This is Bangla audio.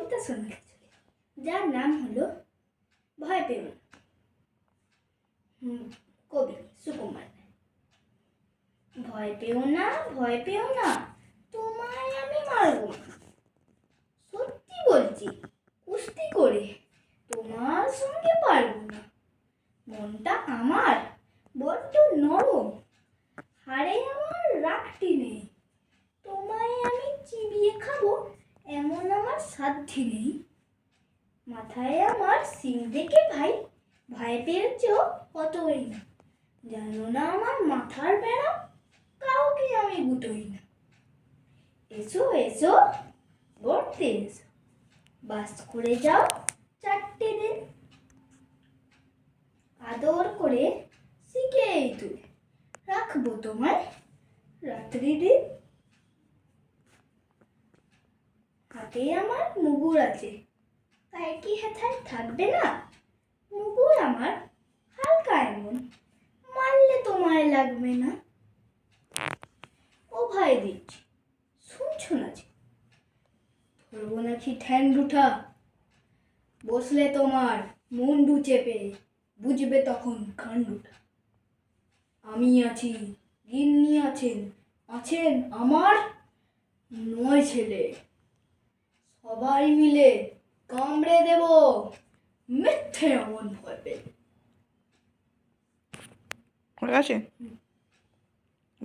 কবিতা শোনাতে চলি, যার নাম হলো ভয় পেও না। কবি সুকুমার। ভয় পেও না, ভয় পেও না, তোমায় আমি মারব না। সত্যি বলছি, কুস্তি করে তোমার সঙ্গে পারব না। মনটা আমার বড্ড নরম, হাড়ে আমার রাখটি নেই। তোমায় আমি চিবিয়ে খাবো এমন আমার সাধ্যি নেই। মাথায় আমার সিং দেখে ভাই ভয় পেয়েছ কতই না। জানো না আমার মাথার ব্যারাম, কাউকে আমি গুটোই না। এসো এসো গড়তে এসো, বাস করে যাও 4টে দিন। আদর করে শিখেই তুলে রাখবো তোমায় রাত্রি দিন। হাতে আমার মুগুর আছে, তাই কি হেথায় থাকবে না? মুগুর আমার হালকা এমন, মারলে তোমায় লাগবে না। ও ভাই দিচ্ছি, শুনছো না যে? ধরবো নাকি ঠ্যাং দুটা, বসলে তোমার মুন্ডু চেপে বুঝবে তখন কাণ্ডটা। আমি আছি, গিন্নি আছেন, আছেন আমার 9 ছেলে। সবাই মিলে কামড়ে দেব মিথ্যে এমন ভয় পেলে। হয়ে গেছে?